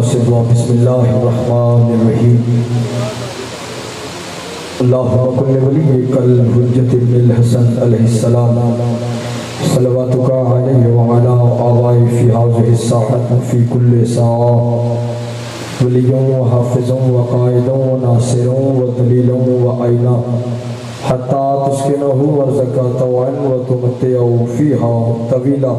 شما سے دعا بسم اللہ الرحمن الرحیم اللہم کل ولیک الحجۃ ابن الحسن علیہ السلام صلواتک علیہ وعلا آبائی فی هذه الساعة فی کل ساعة ولیوں و حافظوں و قائدوں و ناصروں و دلیلوں و آئینہ حتی تسکنہو ورزکا طوعن و تمتعو فیہا طویلا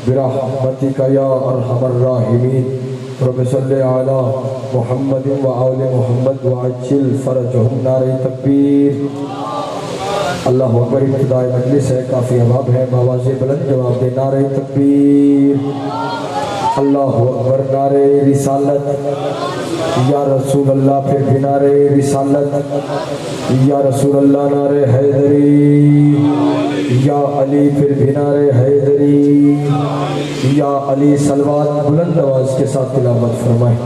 برحمتک یا ارحم الراحمین رب صلی علی محمد و آل محمد و عجل فرجہم نار تکبیر اللہ اکبر ابتدائی مجلس ہے کافی عواب ہے باواز بلند جواب دے نار تکبیر اللہ اکبر نار رسالت یا رسول اللہ پھر بھی نار رسالت یا رسول اللہ نار حیدری یا علی پھر بھی نار حیدری یا علی صلوات بلند آواز کے ساتھ تلاوت فرمائیں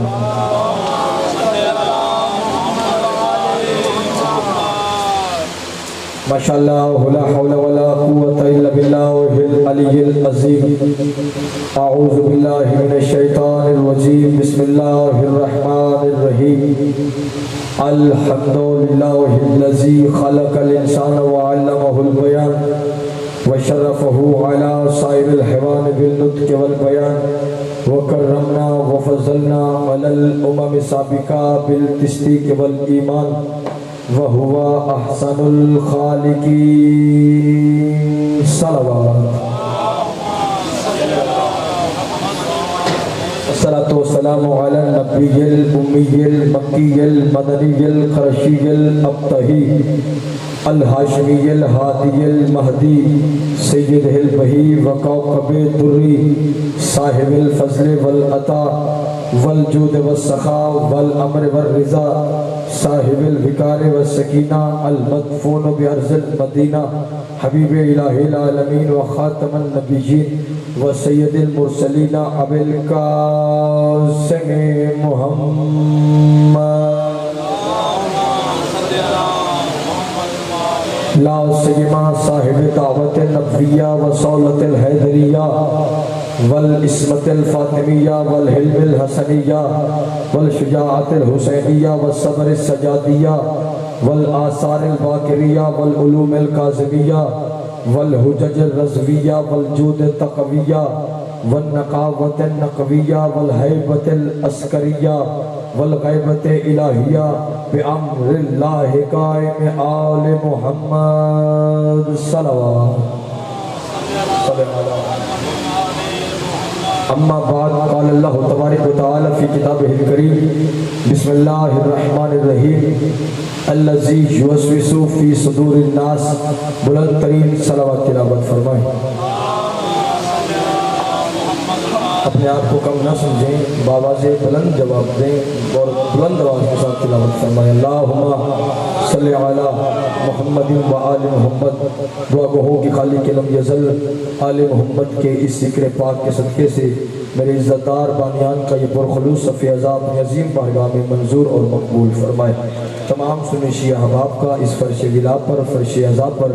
ماشاءاللہ لا حول ولا قوة الا باللہ العلی العظیم اعوذ باللہ من الشیطان الرجیم بسم اللہ الرحمن الرحیم الحمدللہ الذی خلق الانسان وعلمہ البیان وشرفه على سائر الحيوان بالنطق والبيان وكرمنا وفضلنا على الأمم السابقة بالتصديق والإيمان وهو أحسن الخالقين صلوات الصلاة والسلام على النبي الأمي المكي المدني القرشي الأبطحي الحاشمی الہادی المہدی سید البہی وکوکب الدری صاحب الفضل والعطا والجود والسخاء والامر والرضا صاحب الوقار والسکینہ المدفون بارض المدینہ حبیب الہ العالمین وخاتم النبیین وسید المرسلین ابی القاسم محمد لا سیما صاحب دعوت النبویہ وصولت الحیدریہ والعصمت الفاطمیہ والحلم الحسنیہ والشجاعت الحسینیہ والصبر السجادیہ والآثار الباقریہ والعلوم القاظمیہ والحجج الرضویہ والجود التقویہ والنقاوت النقویہ والحیبت العسکریہ والغیبت الہیہ بأمر اللہ قائم آل محمد صلوات اما بعد قال اللہ تبارک و تعالی فی کتابہ الکریم بسم اللہ الرحمن الرحیم الذی یوسوس فی صدور الناس بلند ترین صلوات تلاوت فرمائیں اپنے آپ کو کم نہ سمجھیں باواز بلند جواب دیں اور بلند آواز کے ساتھ تلاوت فرمائیں اللہم صلی علی محمد و آل محمد دعا گو کہ خالق لم یزل آل محمد کے اس ذکر پاک کے صدقے سے میرے عزتدار بانیان کا یہ پرخلوص صفی عذاب عظیم بارگاہ میں منظور اور مقبول فرمائے تمام سنی شیعہ احباب کا اس فرش ولا پر فرش عذاب پر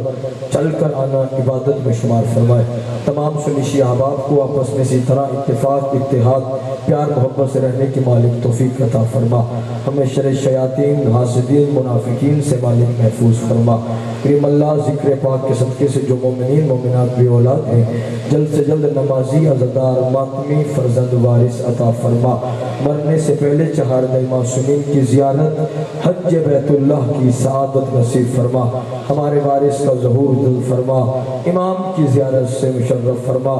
چل کر آنا عبادت میں شمار فرمائے تمام سنی شیعہ احباب کو آپس میں اسی طرح اتفاق اتحاد پیار محبت سے رہنے کی مالک توفیق عطا فرما ہمیں شر شیاطین حاسدین منافقین سے مالک محفوظ فرما کریم اللہ ذکر پاک کے صدقے سے جو مومنین مومنات بے اولاد ہیں جلد سے جلد نمازی عزدار ماتمی فرزند وارث عطا فرما مرنے سے پہلے چہاردہ معصومین کی زیارت حج بیت اللہ کی سعادت نصیب فرما ہمارے وارث کا ظہور دل فرما امام کی زیارت سے مشرف فرما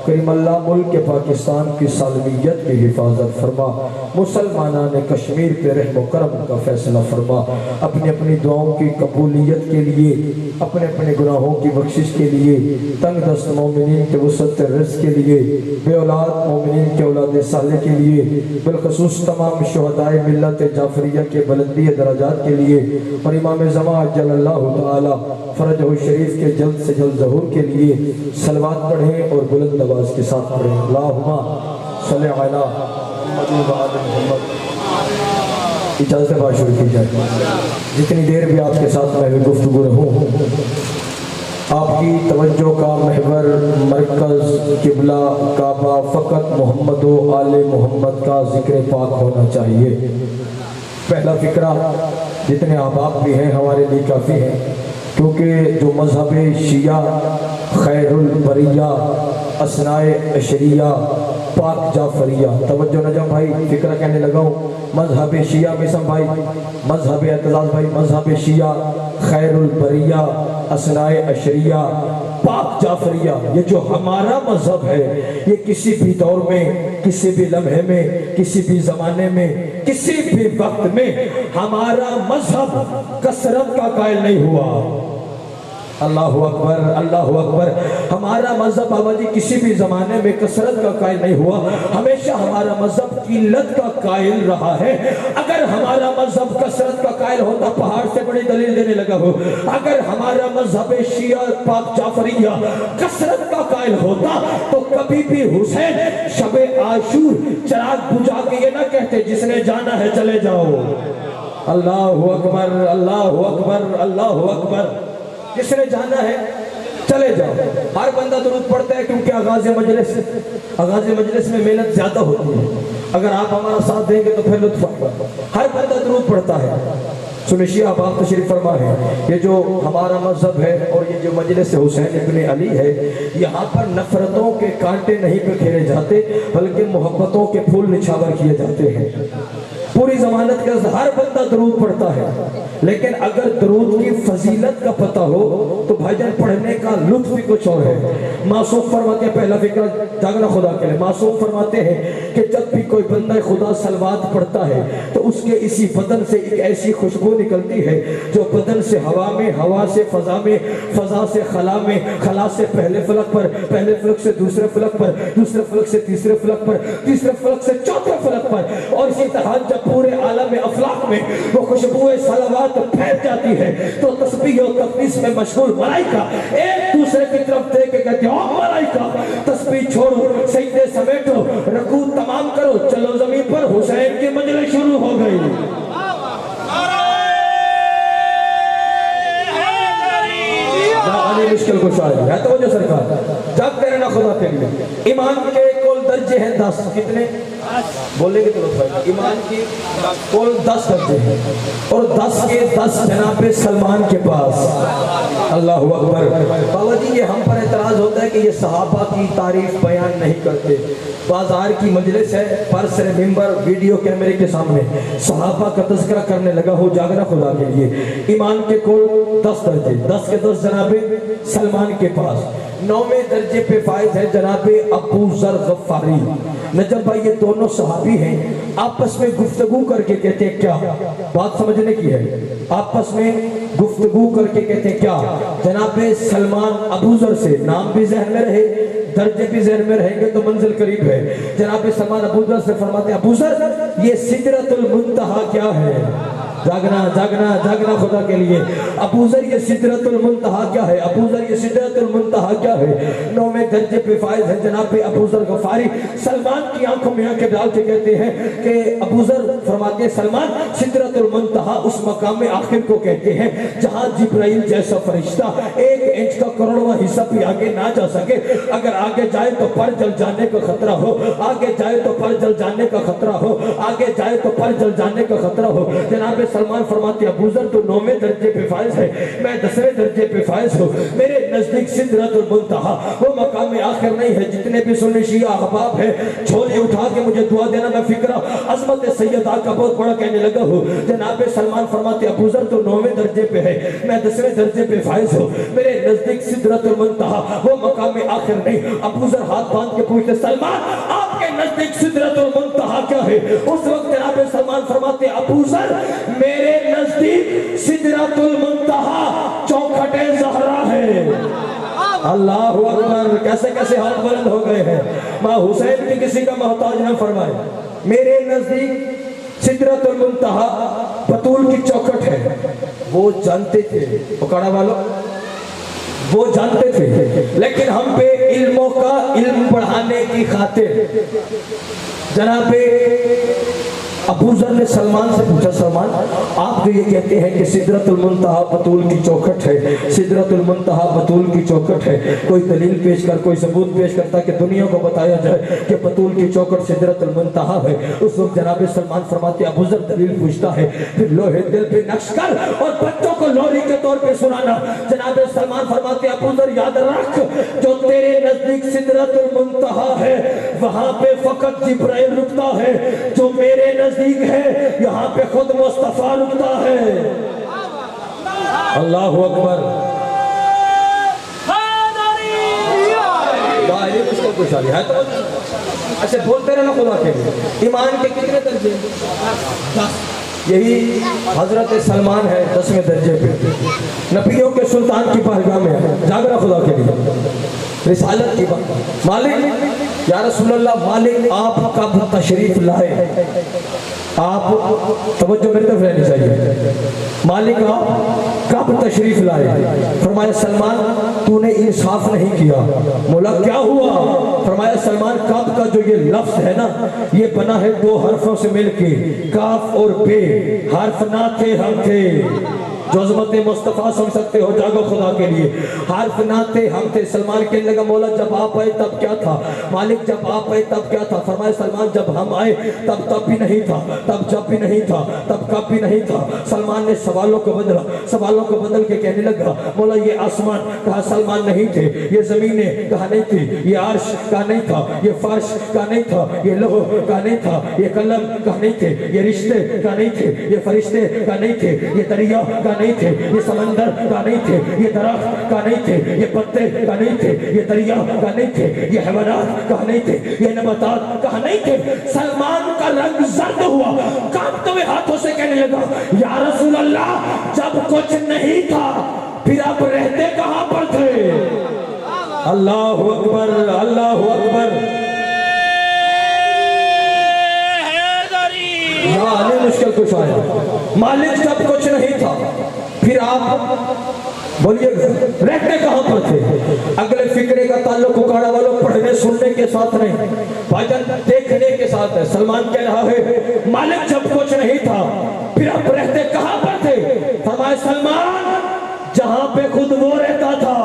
کریم اللہ ملک پاکستان کی سالمیت کی حفاظت فرما مسلمانان کشمیر پہ رحم و کرم کا فیصلہ فرما اپنی اپنی دعاؤں کی قبولیت کے لیے اپنے اپنے گناہوں کی بخشش کے لیے تنگ دست مومنین کے وسعت رزق کے لیے بے اولاد مومنین کے اولاد صالح کے لیے بالخصوص تمام شہدائے ملت جعفریہ کے بلندی درجات کے لیے اور امام زمان جل اللہ تعالی فرجہ شریف کے جلد سے جلد ظہور کے لیے صلوات پڑھیں اور بلند آواز کے ساتھ پڑھیں اللہم صلی علی محمد و آل محمد اجازت بات شروع کی جائے جتنی دیر بھی آپ کے ساتھ میں گفتگو رہوں آپ کی توجہ کا محور مرکز قبلہ کعبہ فقط محمد و آل محمد کا ذکر پاک ہونا چاہیے۔ پہلا فکرہ جتنے احباب بھی ہیں ہمارے لیے کافی ہیں، کیونکہ جو مذہب شیعہ خیر البریہ اثنائے عشریہ پاک جعفریہ، توجہ نجم بھائی فکرہ کہنے لگا ہوں، مذہب شیعہ بسم بھائی، مذہب اعتزاز بھائی، مذہب شیعہ خیر البریہ اثنائے عشریہ پاک جعفریہ، یہ جو ہمارا مذہب ہے یہ کسی بھی دور میں، کسی بھی لمحے میں، کسی بھی زمانے میں، کسی بھی وقت میں ہمارا مذہب کثرت کا قائل نہیں ہوا۔ اللہ اکبر، اللہ اکبر۔ ہمارا مذہب بابا جی کسی بھی زمانے میں کثرت کا قائل نہیں ہوا، ہمیشہ ہمارا مذہب قلت کا قائل رہا ہے۔ اگر ہمارا مذہب کثرت کا قائل ہوتا پہاڑ سے بڑی دلیل دینے لگا ہو، اگر ہمارا مذہب شیعہ پاک جعفریہ کثرت کا قائل ہوتا تو کبھی بھی حسین شب عاشور چراغ بجھا کے یہ نہ کہتے جس نے جانا ہے چلے جاؤ۔ اللہ اکبر، اللہ اکبر، اللہ اکبر۔ جس نے جانا ہے چلے جاؤ۔ ہر بندہ درود پڑھتا ہے کیونکہ آغاز مجلس میں محنت زیادہ ہوتی ہے، اگر آپ ہمارا ساتھ دیں گے تو پھر لطف آئے گا۔ ہر بندہ درود پڑھتا ہے۔ سنشیہ آپ تشریف فرما ہے، یہ جو ہمارا مذہب ہے اور یہ جو مجلس حسین ابن علی ہے، یہاں پر نفرتوں کے کانٹے نہیں بکھیرے جاتے بلکہ محبتوں کے پھول نچھاور کیے جاتے ہیں۔ پوری ضمانت کے ہر بندہ درود پڑھتا ہے، لیکن اگر درود کی فضیلت کا پتہ ہو تو بھائی جان پڑھنے کا لطف بھی کچھ اور ہے۔ معصوم فرماتے ہیں، پہلا فکرہ جاگنا خدا کے لئے، معصوم فرماتے ہیں کہ جب بھی کوئی بندہ خدا صلوات پڑھتا ہے تو اس کے اسی بدن سے ایک ایسی خوشبو نکلتی ہے جو بدن سے ہوا میں، ہوا سے فضا میں، فضا سے خلا میں، خلا سے پہلے فلک پر، پہلے فلک سے دوسرے فلک پر، دوسرے فلک سے تیسرے فلک پر، تیسرے فلک سے چوتھے فلک پر، اور اسی طرح جب پورے عالم افلاق میں وہ خوشبوئے صلوات پھیل جاتی ہے تو تسبیح و تقدیس میں مشغول ملائکہ ایک دوسرے کی طرف دیکھ کے کہتے ہیں، او ملائکہ تسبیح چھوڑو، سجدے سمیٹو، رکوع تمام کرو، چلو زمین پر حسین کی مجلس شروع ہو گئی۔ جانے مشکل کو شاید ہے تو جو سرکار جاگتے رہنا خدا کے لیے۔ ایمان کے کل درجے ہیں 10، کتنے بولے گے تو بھائی؟ ایمان کی کل 10 درجے ہیں اور 10 کے 10 جناب سلمان کے پاس۔ اللہ اکبر۔ بابا جی یہ ہم پر اعتراض ہوتا ہے کہ یہ صحابہ کی تعریف بیان نہیں کرتے۔ بازار کی مجلس ہے، پر سر ممبر ویڈیو کیمرے کے سامنے صحابہ کا تذکرہ کرنے لگا ہو، جاگنا خدا کے لیے۔ ایمان کے کل 10 درجے، 10 کے 10 جناب سلمان کے پاس۔ 9ویں درجے پہ فائز ہے جناب ابو ذر غفاری۔ نجم بھائی یہ دونوں صحابی ہیں، آپس میں گفتگو کر کے کہتے ہیں کیا بات سمجھنے کی ہے، آپس میں گفتگو کر کے کہتے ہیں کیا، جناب سلمان ابو ذر سے، نام بھی ذہن میں رہے درجے بھی ذہن میں رہیں گے تو منزل قریب ہے۔ جناب سلمان ابو ذر سے فرماتے ہیں، ابو ذر یہ سدرۃ المنتہا کیا ہے؟ جاگنا جاگنا جاگنا خدا کے لیے۔ ابو ذر یہ سدرۃ المنتہا کیا ہے؟ ابو ذر یہ سدرۃ المنتہا کیا ہے؟ 9ویں درجے پہ فائز ہے جناب ابو ذر غفاری۔ سلمان کی آنکھوں میں آنکھیں ڈال کے کہتے ہیں کہ ابو ذر فرماتے ہیں سلمان سدرۃ المنتہا اس مقام میں آخر کو کہتے ہیں جہاں جبرائیل جیسا فرشتہ 1 انچ کا کروڑواں حصہ بھی آگے نہ جا سکے، اگر آگے جائے تو پر جل جانے کا خطرہ ہو، آگے جائے تو پر جل جانے کا خطرہ ہو، آگے جائے تو پر جل جانے کا خطرہ ہو۔ جناب سلمان فرماتے ہیں ابو ذر تو 9ویں درجے پہ فائز ہے، میں 10ویں درجے پہ فائز ہوں۔ میرے نزدیک سدرۃ المنتہا وہ مقام آخر نہیں ہے۔ جتنے بھی سنی شیعہ احباب ہیں جھولی اٹھا کے مجھے دعا دینا، میں فکرہ عظمت سیدہ کا بہت بڑا کہنے لگا ہوں۔ جناب سلمان فرماتے ہیں ابو ذر تو 9ویں درجے پہ ہے، میں 10ویں درجے پہ فائز ہوں۔ میرے نزدیک سدرۃ المنتہا وہ مقام آخر نہیں۔ ابو ذر ہاتھ باندھ کے پوچھتے سلمان آپ کے نزدیک سدرۃ المنتہا کیا ہے؟ اس وقت جناب سلمان فرماتے ہیں ابو ذر میرے نزدیک سدرۃ المنتہا چوکھٹ زہرا ہے۔ اللہ اکبر، کیسے کیسے ہاتھ بلند ہو گئے ہیں۔ ماں حسین کی کسی کا محتاج نہ فرمائے۔ میرے نزدیک سدرۃ المنتہا بطول کی چوکھٹ ہے۔ وہ جانتے تھے پکڑا والوں، وہ جانتے تھے، لیکن ہم پہ علموں کا علم پڑھانے کی خاطر جناب ابو ذر نے سلمان سے پوچھا سلمان آپ جو یہ کہتے ہیں کہ سدرۃ المنتہا بطول کی چوکھٹ ہے، سدرۃ المنتہا بطول کی چوکھٹ ہے، کوئی دلیل پیش کر، کوئی ثبوت پیش کرتا کہ دنیا کو بتایا جائے کہ بطول کی چوکھٹ سدرۃ المنتہا ہے۔ اس وقت جناب سلمان فرماتے ابو ذر دلیل پوچھتا ہے، پھر لوہے دل پہ نقش کر اور بچوں کو لوری کے طور پہ سنانا۔ جناب سلمان فرماتے ابو ذر یاد رکھ جو تیرے نزدیک سدرۃ المنتہا ہے وہاں پہ فقط جبرائیل رکتا ہے، جو میرے نزدیک ہے یہاں پہ خود مصطفیٰ رکتا ہے۔ اللہ اکبر۔ اس کو کچھ آگیا ہے تو اچھا بولتے رہنا خدا کے لیے۔ ایمان کے کتنے درجے؟ 10۔ یہی حضرت سلمان ہے 10ویں درجے پہ، نبیوں کے سلطان کی بارگاہ میں ہے، جاگرہ خدا کے لیے، رسالت کی بات۔ مالک یا رسول اللہ، مالک آپ کب تشریف لائے؟ آپ توجہ میرے طرف رہنی چاہیے، مالک آپ کب تشریف لائے؟ فرمایا سلمان تو نے انصاف نہیں کیا۔ مولا کیا ہوا؟ فرمایا سلمان کب کا جو یہ لفظ ہے نا یہ بنا ہے 2 حرفوں سے مل کے، کاف اور پے، حرف نہ تھے ہم تھے۔ جو عظمت مصطفیٰ سمجھ سکتے ہو جاگو خدا کے لیے، حرف نہ تھے ہم تھے۔ سلمان کہنے لگا مولا جب آپ آئے تب کیا تھا؟ مالک جب آپ آئے تب کیا تھا؟ فرمایا سلمان جب ہم آئے تب بھی نہیں تھا، تب جب بھی نہیں تھا، تب کب بھی نہیں تھا۔ سلمان نے سوالوں کو بدلا، سوالوں کو بدل کے کہنے لگا مولا یہ آسمان کہا سلمان نہیں تھے، یہ زمینیں کہا نہیں تھی، یہ عرش کہا نہیں تھا، یہ فرش کہا نہیں تھا، یہ لوح کہا نہیں تھا، یہ قلم کہا نہیں تھے، یہ رشتے کہا نہیں تھے، یہ فرشتے کہا نہیں تھے، یہ دریا کہا نہیں تھے، یہ سمندر کا نہیں تھے، یہ درخت کا نہیں تھے، یہ پتے کا نہیں تھے، یہ دریا کا نہیں تھے، یہ حیوانات کا نہیں تھے، یہ نباتات کا نہیں تھے۔ سلمان کا رنگ زرد ہوا، کانپتے ہوئے ہاتھوں سے کہنے لگا یا رسول اللہ جب کچھ نہیں تھا پھر آپ رہتے کہاں پر تھے؟ اللہ اکبر، اللہ اکبر۔ یہاں مشکل کچھ آیا، مالک جب کچھ نہیں تھا پھر آپ بولیے رہتے کہاں پر تھے؟ اگلے فکرے کا تعلق اکاڑا والوں پڑھنے سننے کے ساتھ نہیں، بھائی دیکھنے کے ساتھ ہے۔ سلمان کہہ رہا ہے مالک جب کچھ نہیں تھا پھر آپ رہتے کہاں پر تھے؟ فرمایا سلمان جہاں پہ خود وہ رہتا تھا۔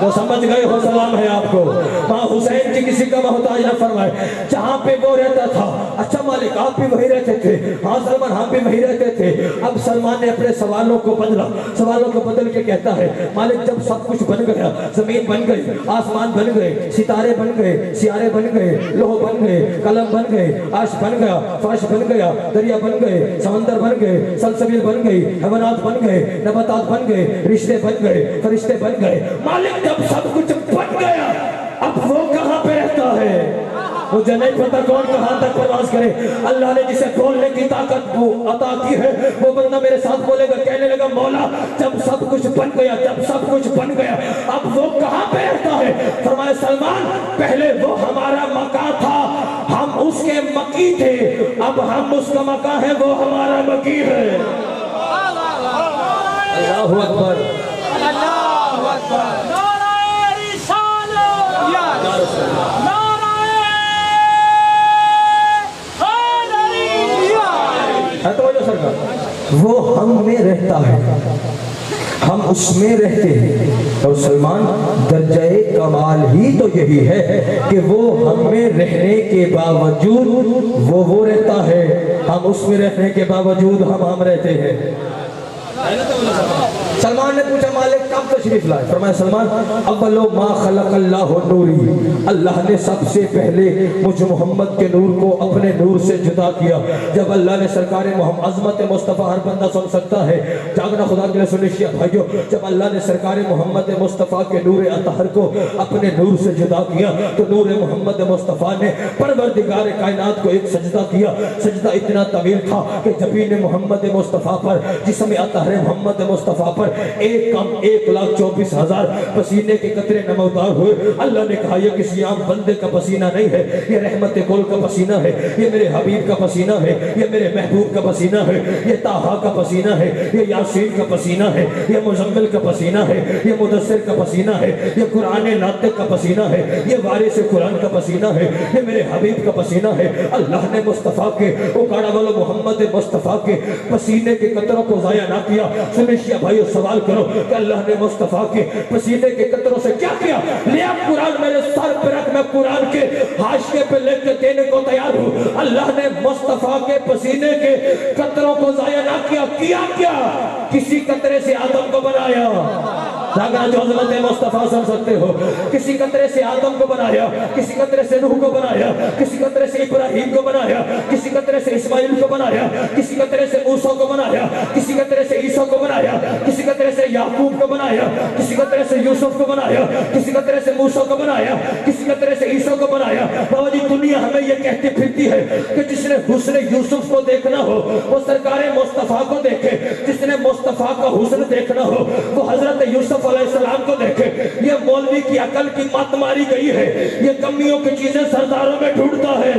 وہ سمجھ گئے ہو، سلام ہے آپ کو۔ ماں حسین کی کسی کا محتاج نہ فرمائے، جہاں پہ وہ رہتا تھا۔ اچھا مالک آپ بھی وہی رہتے تھے؟ ہاں سلمان ہم بھی وہی رہتے تھے۔ اب سلمان نے اپنے سوالوں کو بدلا، سوالوں کو بدل کے کہتا ہے مالک جب سب کچھ بن گیا، زمین بن گئی، آسمان بن گئے، ستارے بن گئے، سیارے بن گئے، لوح بن گئے، قلم بن گئے، عرش بن گیا، فرش بن گیا، دریا بن گئے، سمندر بن گئے، سلسبیل بن گئی، حیوانات بن گئے، نباتات بن گئے، رشتے بن گئے، فرشتے بن گئے۔ مالک جب سب کچھ بن گیا اب وہ کہاں پہ رہتا ہے؟ مجھے نہیں پتا کون کہاں تک پرواز کرے۔ اللہ نے جسے بولنے کی طاقت عطا کی ہے وہ بندہ میرے ساتھ بولے گا، کہنے لگا مولا جب سب کچھ بن گیا، جب سب کچھ بن گیا اب وہ کہاں پہ رہتا ہے؟ فرمایا سلمان پہلے وہ ہمارا مکہ تھا، ہم اس کے مکی تھے، اب ہم اس کا مکہ ہے، وہ ہمارا مکی ہے۔ اللہ اکبر، اللہ اکبر۔ وہ ہم میں رہتا ہے، ہم اس میں رہتے ہیں۔ اور سلمان درجہ کمال ہی تو یہی ہے کہ وہ ہم میں رہنے کے باوجود وہ رہتا ہے، ہم اس میں رہنے کے باوجود ہم رہتے ہیں۔ سلمان نے پوچھا مالک کب تشریف لائے؟ فرمایا سلمان اولو ما خلق اللہ نوری، اللہ نے سب سے پہلے مجھ محمد کے نور کو اپنے نور سے جدا کیا۔ جب اللہ نے سرکار محمد، عظمت مصطفیٰ ہر بندہ سن سکتا ہے، جاگنا خدا کے لیے سنیں شیعہ بھائیو، جب اللہ نے سرکار محمد مصطفیٰ کے نور اطہر کو اپنے نور سے جدا کیا تو نور محمد مصطفیٰ نے پروردگار کائنات کو ایک سجدہ کیا۔ سجدہ اتنا طویل تھا کہ جبین محمد مصطفیٰ پر، جسم اطہر محمد مصطفیٰ پر پر 1,24,000 پسینے کے قطرے نمودار ہوئے۔ اللہ نے کہا یہ کسی عام بندے کا پسینہ نہیں ہے، یہ رحمت کل کا پسینہ ہے، یہ میرے حبیب کا پسینہ ہے، یہ میرے محبوب کا پسینہ ہے، یہ طٰہٰ کا پسینہ ہے، یہ یاسین کا پسینہ ہے، یہ مزمل کا پسینہ ہے، یہ مدثر کا پسینہ ہے، یہ قرآن ناطق کا پسینہ ہے، یہ وارث قرآن کا پسینہ ہے، یہ میرے حبیب کا پسینہ ہے۔ اللہ نے مصطفیٰ کے اکاڑا والو محمد مصطفیٰ کے پسینے کے قطروں کو ضائع نہ کیا۔ سنیں شیعہ بھائیو، سوال کرو کہ اللہ نے مصطفیٰ کے پسینے کے قطروں سے کیا کیا؟ لیا قرآن میرے سر پر رکھ، میں قرآن کے حاشیے پہ لکھ کے دینے کو تیار ہوں۔ اللہ نے مصطفیٰ کے پسینے کے قطروں کو ضائع نہ کیا۔ کیا کسی قطرے سے آدم کو بنایا۔ اگر جو عظمت مصطفیٰ سن سکتے ہو، کسی قطرے سے آدم کو بنایا، کسی قطرے سے نوح کو بنایا، کسی قطرے سے ابراہیم کو بنایا، کسی قطرے سے اسماعیل کو بنایا، کسی قطرے سے موسیٰ کو بنایا، کسی قطرے سے عیسیٰ کو بنایا، کسی قطرے سے یعقوب کو بنایا، کسی قطرے سے یوسف کو بنایا، کسی قطرے سے موسیٰ کو بنایا، کسی قطرے سے عیسیٰ کو بنایا۔ بابا جی دنیا ہمیں یہ کہتی پھرتی ہے کہ جس نے حسن یوسف کو دیکھنا ہو وہ سرکار مصطفیٰ کو دیکھے، جس نے مصطفیٰ کا حسن دیکھنا ہو وہ حضرت یوسف علیہ السلام کو دیکھے۔ یہ مولوی کی عقل کی مات ماری گئی ہے، یہ کمیوں کی چیزیں سرداروں میں ڈھونڈتا ہے۔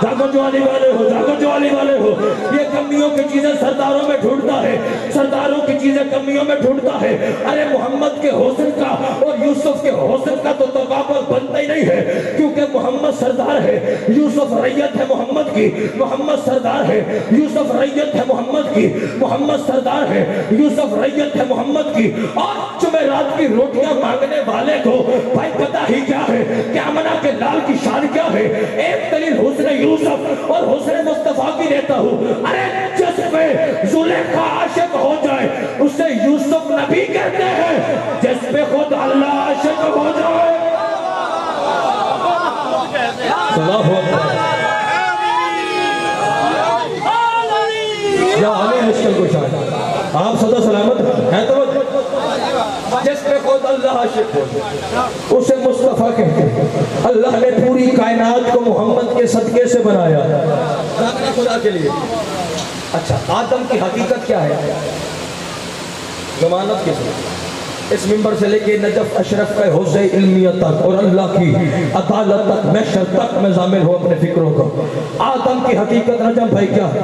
جاگو جو علی والے ہو، جاگو جو علی والے ہو، یہ کمیوں کی چیزیں سرداروں میں ڈھونڈتا ہے، سرداروں کی چیزیں کمیوں میں ڈھونڈتا ہے۔ ارے محمد کے حسن کا اور یوسف کے حسن کا تو تقابل بنتا ہی نہیں ہے، کیونکہ محمد سردار ہے، یوسف ریت ہے محمد کی، محمد سردار ہے، یوسف ریت ہے محمد کی، محمد سردار ہے، یوسف ریت ہے محمد کی۔ اور جمعرات کی روٹیاں مانگنے والے کو بھائی پتہ ہی کیا ہے کہ آمنہ کے لال کی شان کیا ہے؟ ایک دلیل حسن یوسف اور حسن مصطفیٰ کی دیتا ہوں۔ ارے جس پہ زلیخا عاشق ہو جائے اسے یوسف نبی کہتے ہیں، جس پہ خود اللہ عاشق ہو جائے۔ اللہ اکبر۔ یا آمین مشکل کو شاید آپ صدا سلامت ہے تو جس پہ خود اللہ عاشق ہو اسے مصطفیٰ کہتے ہیں۔ اللہ نے پوری کائنات کو محمد کے صدقے سے بنایا خدا کے لیے۔ اچھا آدم کی حقیقت کیا ہے؟ ضمانت کے ساتھ اس منبر سے لے کے نجف اشرف کا حوض علمیت تک اور اللہ کی عدالت تک محشر تک میں ضامن ہوں اپنے فکروں کو۔ آدم کی حقیقت نجم بھائی کیا ہے؟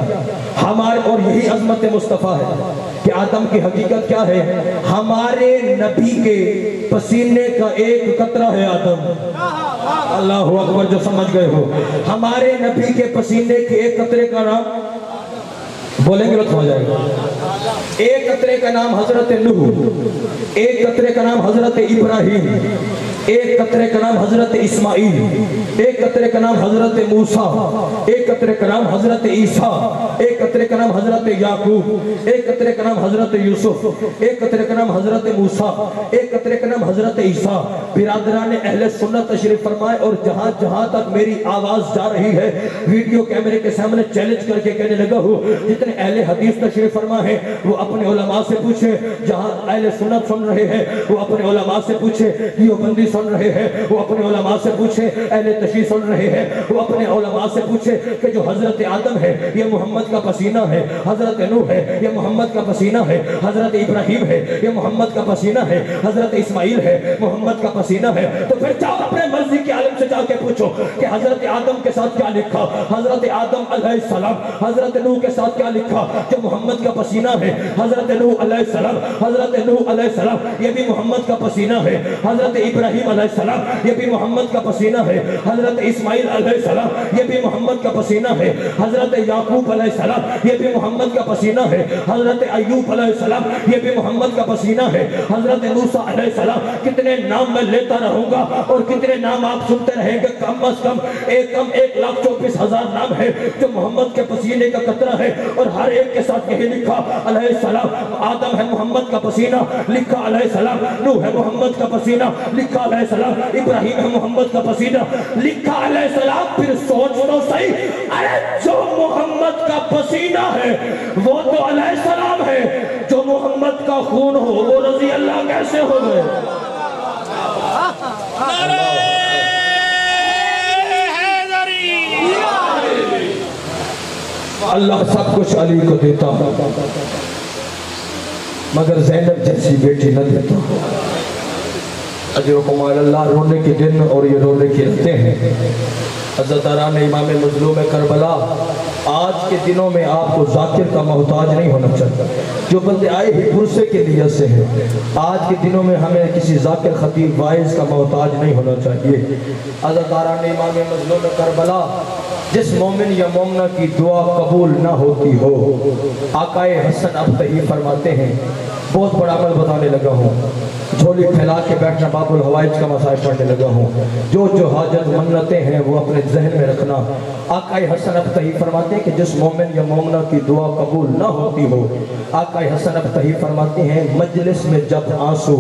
ہمارے اور یہی عظمت مصطفیٰ ہے کہ آدم کی حقیقت کیا ہے؟ ہمارے نبی کے پسینے کا ایک قطرہ ہے آدم۔ اللہ اکبر، جو سمجھ گئے ہو ہمارے نبی کے پسینے کے ایک قطرے کا نام بولیں گے لطف ہو جائے گا۔ ایک قطرے کا نام حضرت نوح، ایک قطرے کا نام حضرت ابراہیم، ایک قطرے کا نام حضرت اسماعیل، ایک قطرے کا نام حضرت موسیٰ، ایک قطرے کا نام حضرت عیسیٰ، ایک قطرے کا نام حضرت یعقوب، ایک قطرے کا نام حضرت یوسف، ایک قطرے کا نام حضرت موسیٰ، ایک قطرے کا نام حضرت عیسیٰ۔ برادران اہل سنت تشریف فرمائے اور جہاں جہاں تک میری آواز جا رہی ہے ویڈیو کیمرے کے سامنے چیلنج کر کے کہنے لگا ہوں، جتنے اہل حدیث تشریف فرما ہے وہ اپنے علماء سے پوچھے، جہاں اہل سنت سن رہے ہیں وہ اپنے علماء سے پوچھے، دیوبندی سن رہے ہیں وہ اپنے علماء سے پوچھے، اہل تشیع سن رہے ہیں وہ اپنے علماء سے پوچھے کہ جو حضرت آدم ہے یہ محمد کا پسینہ ہے، حضرت نوح ہے یہ محمد کا پسینہ ہے، حضرت ابراہیم ہے یہ محمد کا پسینہ ہے، حضرت اسماعیل ہے محمد کا پسینہ ہے۔ تو پھر جاؤ اپنے مرضی کے عالم سے جا کے پوچھو کہ حضرت آدم کے ساتھ کیا لکھا، حضرت آدم علیہ السلام، حضرت نوح کے ساتھ کیا لکھا جو محمد کا پسینہ ہے، حضرت نوح علیہ السلام، حضرت نوح علیہ السلام یہ بھی محمد کا پسینہ ہے، حضرت ابراہیم علیہ السلام یہ بھی محمد کا پسینہ ہے، حضرت اسماعیل علیہ السلام یہ بھی محمد کا پسینہ ہے، حضرت یعقوب علیہ السلام یہ بھی محمد کا پسینہ ہے، حضرت ایوب علیہ السلام یہ بھی محمد کا پسینہ ہے، حضرت موسیٰ علیہ السلام۔ کتنے نام میں لیتا رہوں گا اور کتنے نام آپ سنتے رہیں گے، کم از کم 1,24,000 نام ہے جو محمد کے پسینے کا قطرہ ہے، اور ہر ایک کے ساتھ یہی لکھا علیہ السلام۔ آدم ہے محمد کا پسینہ، لکھا علیہ السلام، نوح ہے محمد کا پسینہ، لکھا علیہ السلام، ابراہیم ہے محمد کا پسینہ، لکھا علیہ السلام۔ پھر سوچ لو صحیح، ارے جو محمد کا پسینہ ہے وہ تو علیہ السلام ہے، جو محمد کا خون ہو وہ رضی اللہ کیسے ہو گئے؟ اللہ سب کچھ علی کو دیتا ہوں۔ مگر زینب جیسی بیٹی نہ دیتا. اجرکم علی اللہ. رونے کے دن اور یہ رونے کی راتیں ہیں. عزتداران امام مظلوم کربلا، آج کے دنوں میں آپ کو ذاکر کا محتاج نہیں ہونا چاہتا. جو بندے آئے ہی پرسے کے لیے سے ہیں، آج کے دنوں میں ہمیں کسی ذاکر خطیب واعظ کا محتاج نہیں ہونا چاہیے. عزتداران امام مظلوم کربلا، جس مومن یا مومنہ کی دعا قبول نہ ہوتی ہو، آقا حسن ابتہی فرماتے ہیں، بہت بڑا عمل بتانے لگا ہوں، جھولی پھیلا کے بیٹھنا، باب الحوائج کا مسائل پڑھنے لگا ہوں، جو جو حاجت منتیں ہیں وہ اپنے ذہن میں رکھنا. آقا حسن ابتہی فرماتے ہیں کہ جس مومن یا مومنہ کی دعا قبول نہ ہوتی ہو، آقا حسن ابتہی فرماتے ہیں مجلس میں جب آنسو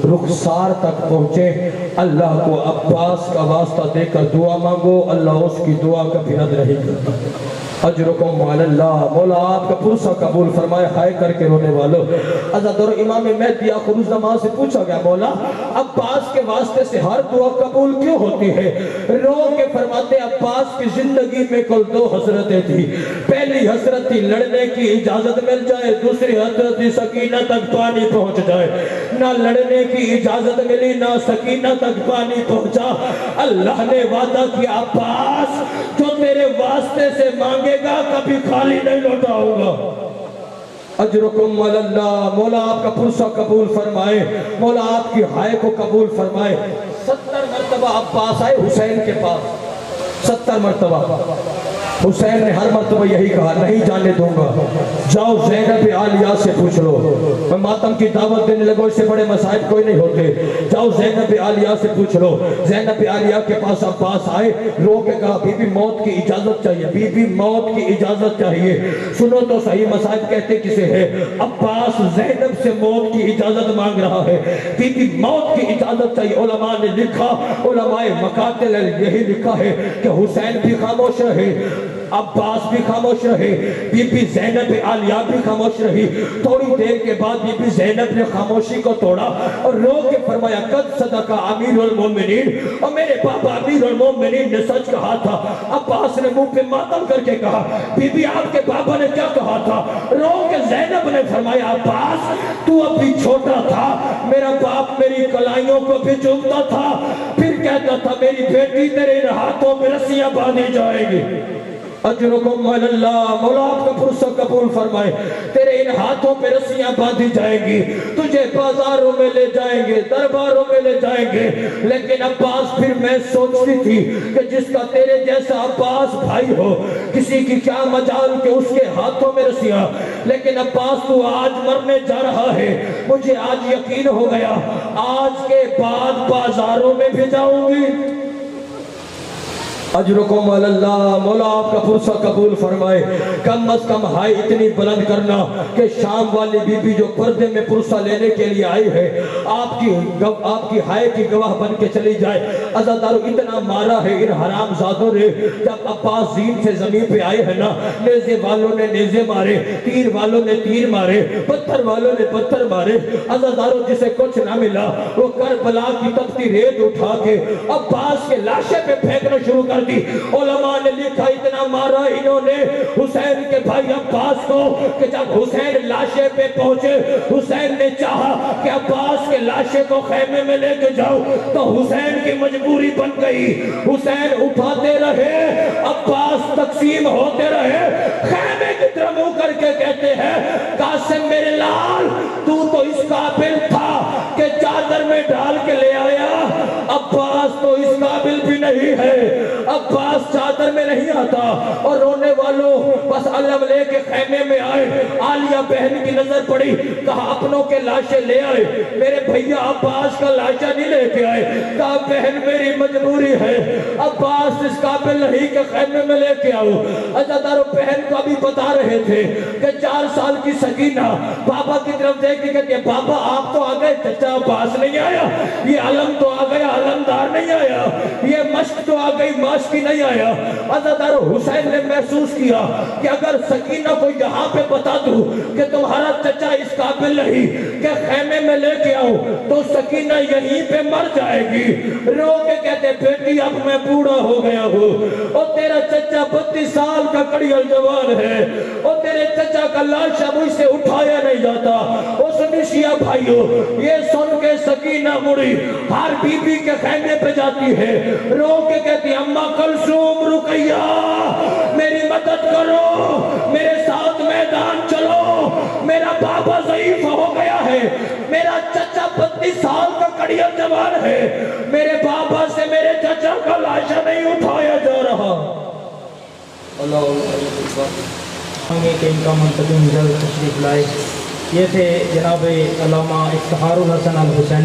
رخسار تک پہنچے، اللہ کو عباس کا واسطہ دے کر دعا مانگو، اللہ اس کی دعا کبھی رد نہیں کرتا. اجرکم علی اللہ. مولا آپ کا پرسہ قبول فرمائے. ہائے کر کے رونے والوں، حضرت اور امام مہدی آخر الزمان سے پوچھا گیا، مولا عباس کے واسطے سے ہر دعا قبول کیوں ہوتی ہے؟ رو کے فرماتے عباس کی زندگی میں کل دو حسرتیں تھی. پہلی حسرت تھی لڑنے کی اجازت مل جائے، دوسری حسرت تھی سکینہ تک پانی پہنچ جائے. نہ لڑنے کی اجازت ملی، نہ سکینہ تک پانی پہنچا. اللہ نے وعدہ کیا، عباس جو تیرے واسطے سے مانگے گا کبھی خالی نہیں لوٹاؤں گا. اجرکم علی اللہ. مولا آپ کا پرسہ قبول فرمائے، مولا آپ کی ہائے کو قبول فرمائے. 70 مرتبہ عباس آئے حسین کے پاس، 70 مرتبہ. حسین نے ہر مرتبہ یہی کہا، نہیں جانے دوں گا، جاؤ زینب عالیہ سے پوچھ لو. میں ماتم کی دعوت دینے لگا، اس سے بڑے مسائل کوئی نہیں ہوتے، جاؤ زینب عالیہ سے پوچھ لو. زینب عالیہ کے پاس عباس آئے، رو کے کہا بی بی موت کی اجازت چاہیے، بی بی موت کی اجازت چاہیے. سنو تو صحیح، مسائل کہتے کسے ہے؟ عباس زینب سے موت کی اجازت مانگ رہا ہے، بی بی موت کی اجازت چاہیے. علماء نے لکھا، علماء مقاتل یہی لکھا ہے کہ حسین بھی خاموش رہے، عباس بھی خاموش رہے، بی بی زینب عالیہ بھی خاموش رہی. تھوڑی دیر کے بعد بی بی زینب نے خاموشی کو توڑا اور رو کے فرمایا، قد صدق امیر المومنین، اور میرے پاپا امیر المومنین نے سچ کہا تھا. عباس نے منہ پہ ماتم کر کے کہا، بی بی آپ کے پاپا نے کیا کہا تھا؟ رو کے زینب نے فرمایا، عباس تو اب بھی چھوٹا تھا، میرا باپ میری کلائیوں کو بھی چومتا تھا، پھر کہتا تھا میری بیٹی تیرے ہاتھوں میں رسیاں باندھی جائیں گی. اجرکم علی اللہ. مولا آپ کا پرسہ قبول فرمائے. تیرے ان ہاتھوں پہ رسیاں باندھی جائیں گی، تجھے بازاروں میں لے جائیں گے، درباروں میں لے جائیں گے. لیکن عباس پھر میں سوچتی تھی کہ جس کا تیرے جیسا عباس بھائی ہو، کسی کی کیا مجال کہ اس کے ہاتھوں میں رسیاں. لیکن عباس تو آج مرنے جا رہا ہے، مجھے آج یقین ہو گیا، آج کے بعد بازاروں میں بھی جاؤں گی. اجرکم علی اللہ. مولا آپ کا پرسہ قبول فرمائے. کم از کم ہائی اتنی بلند کرنا کہ شام والی بی بی جو پردے میں پرسہ لینے کے لیے آئی ہے، آپ کی ہائی کی گواہ بن کے چلی جائے. عزادارو اتنا مارا ہے ان حرام زادوں نے، جب عباس زین سے زمین پہ آئے ہیں نا، نیزے والوں نے نیزے مارے، تیر والوں نے تیر مارے، پتھر والوں نے پتھر مارے. عزادارو جسے کچھ نہ ملا وہ کربلا کی تپتی ریت اٹھا کے عباس کے لاشے پہ پھینکنا شروع کر دی. علماء نے لکھا اتنا مارا انہوں نے حسین کے بھائی عباس کو کہ جب حسین لاشے پہ پہنچے، حسین نے چاہا کہ عباس کے لاشے کو خیمے میں لے کے جاؤ، تو حسین کی مجبوری بن گئی. حسین اٹھاتے رہے، عباس تقسیم ہوتے رہے. خیمے کی طرح منہ کر کے کہتے ہیں، قاسم میرے لال تو اس قابل تھا کہ چادر میں ڈال کے لے آیا، عباس تو اس قابل بھی نہیں ہے، عباس چادر میں نہیں آتا. اور رونے والوں بس علم لے کے خیمے میں آئے. عالیہ بہن کی نظر پڑی، کہا اپنوں کے لاشے لے آئے، میرے بھیا عباس کا لاشا نہیں لے کے آئے. کہا بہن میری مجبوری ہے، عباس اس قابل نہیں کہ خیمے میں لے کے آؤ. عزادارو بہن کو ابھی بتا رہے تھے کہ 4 سال کی سکینہ بابا کی طرف دیکھ کے کہتے ہیں، بابا آپ تو آ گئے، چچا عباس نہیں آیا. یہ علم تو آ گیا، علمدار نہیں آیا. یہ مشق تو آ گئی، ماشکی نہیں آیا. عزادارو حسین نے محسوس کیا کہ اگر سکینہ کو یہاں پہ بتا دوں کہ تمہارا چچا اس قابل نہیں کہ خیمے میں لے کے آؤ، تو سکینہ یہیں پہ مر جائے گی. رو کے کہتے بیٹی اب میں بوڑھا ہو گیا ہوں، اور تیرا چچا 32 سال کا کڑیل جوان ہے، اور تیرے چچا تک اللہ مجھ سے اٹھایا نہیں جاتا۔ اس نشیہ بھائیو یہ سن کے سکینہ مڑی ہر بی بی کے خیمے پہ جاتی ہے، رو کے کہتی اماں کلثوم رقیہ میری مدد کرو، میرے ساتھ میدان چلو، میرا بابا ضعیف ہو گیا ہے، میرا چچا 32 سال کا کڑیل جوان ہے، میرے بابا سے میرے چچا کا لاشا نہیں اٹھایا جا رہا۔ اللہ کہ ان کا منتظم جلد تشریف لائے۔ یہ تھے جناب علامہ افتخار الحسن الحسین۔